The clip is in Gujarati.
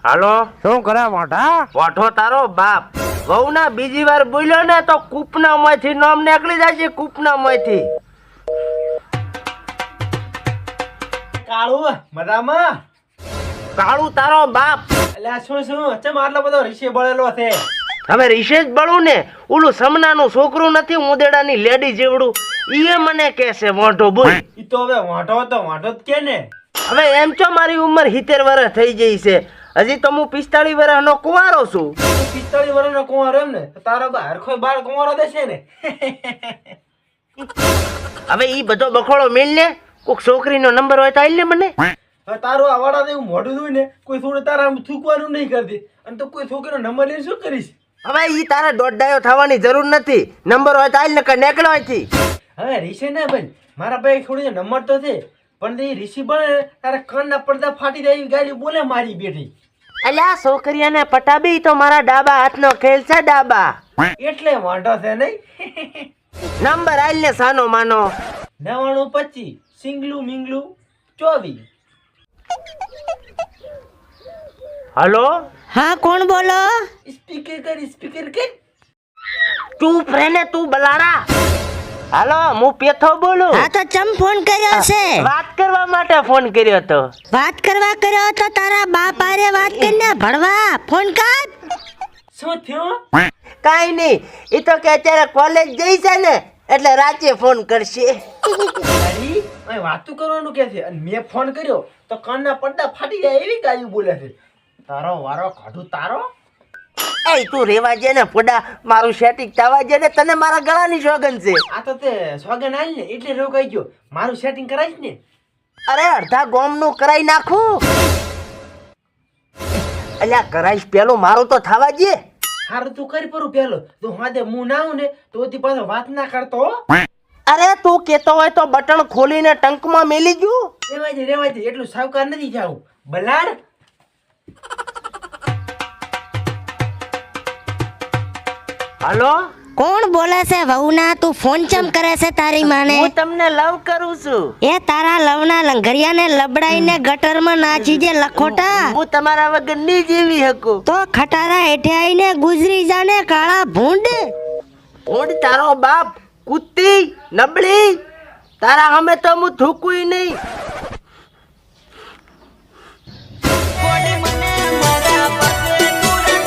હાલો શું કરે મોટા? વાઠો તારો બાપ વહુ ના બીજી વાર બોલ્યો ને તો કૂપના માંથી નામ નીકળી જાય છે. કૂપના માંથી કાળુ મજામાં? કાળું તારો બાપ. એટલે શું ચમ આટલો બધો રીશે બળેલો છે? હવે રિશેષ બળું ને ઓલું સમનાનું છોકરું નથી મુદેડાની લેડી જેવડું ઈએ મને કહે છે વાંઢો બોલ. ઈ તો હવે વાંઢો તો વાંઢો જ કે ને. હવે એમ છો મારી ઉંમર 70 વર્ષ થઈ ગઈ છે, હજી તો હું 45 વર્ષનો કુંવારો છું. 45 વર્ષનો કુંવારો એમ ને? તો તારો બહાર કોઈ બાળ કુંવારો દેશે ને. હવે ઈ બધો બખોડો મેલ ને કોક છોકરીનો નંબર હોય તો આઈ લે મને. હવે તારું આવાડા એવું મોઢું જોઈ ને કોઈ થોડું તારા આમ થૂકવાનું નહીં કરતી અને તો કોઈ છોકરીનો નંબર લઈને શું કરીશ? હવે ઈ તારે દોડાયો થવાની જરૂર નથી, નંબર હોય તો આઈ ને નીકળો અહીંથી. હવે રીશે ના બેન, મારા ભાઈ થોડી નંબર તો છે પણ એ રીસી બને તારા કાનના પડદા ફાટી જાય એવી ગાડી બોલે મારી બેઠી. અલ્યા છોકરીઓને પટાબી તો મારા ડાબા હાથનો ખેલ છે ડાબા. એટલે વાંઢો છે નહીં. નંબર આઈ ને સાનો માનો 9925 સિંગલું મિંગલું 24. હલો हाँ कौन बोलो? સ્પીકર કર. ચૂપ રે ને તું બલાડા. હાલો હું પેથો બોલું. हाँ तो चम फोन કર્યો છે? વાત કરવા માટે ફોન કર્યો તો. વાત કરવા કર્યો તો તારા બાપ આરે વાત કરીને ભણવા ફોન કર. શું થયું? કાઈ નહીં, ઈ તો કે અત્યારે કોલેજ જઈ છે ને એટલે રાતે ફોન કરશે. અરે અહીં વાતું કરવાનું કે છે અને મેં ફોન કર્યો તો કાનના પડદા ફાટી જાય એવી ગાડી બોલે છે. તારો વારો કાઢું તારો. એ તું રેવા જે ને પોડા, મારું સેટિંગ થવા જે ને, તને મારા ગળાની સોગન છે. આ તો તે સોગન આલ ને એટલે રોકાઈ ગયો. મારું સેટિંગ કરાઈશ ને? અરે અડધા ગોમનું કરાઈ નાખું. અલ્યા કરાઈશ પેલું મારું તો થવા જે. હારું તું કરી પરું પેલો તું હાદે મું ના આવું ને તો તી પાછો વાત ના કરતો હો. અરે તું કેતો હોય તો બટન ખોલીને ટંકમાં મેલી ગયું. રેવાય દે એટલું સાવકાર નથી જાવું બલાડ. હાલો કોણ બોલે છે વહુના? તું ફોન ચમ કરે છે તારી માને? હું તમને લવ કરું છું. એ તારા લવના લંગરિયાને લબડાઈને ગટરમાં નાખી જે લખોટા. હું તમારા વગર નહીં જીવી શકું. તો ખટારા હેઠે આવીને ગુજરી જાને કાળા ભૂંડ. ભૂંડ તારો બાપ, કુત્તી નબળી, તારા હમે તો હું થૂકું નહીં. મને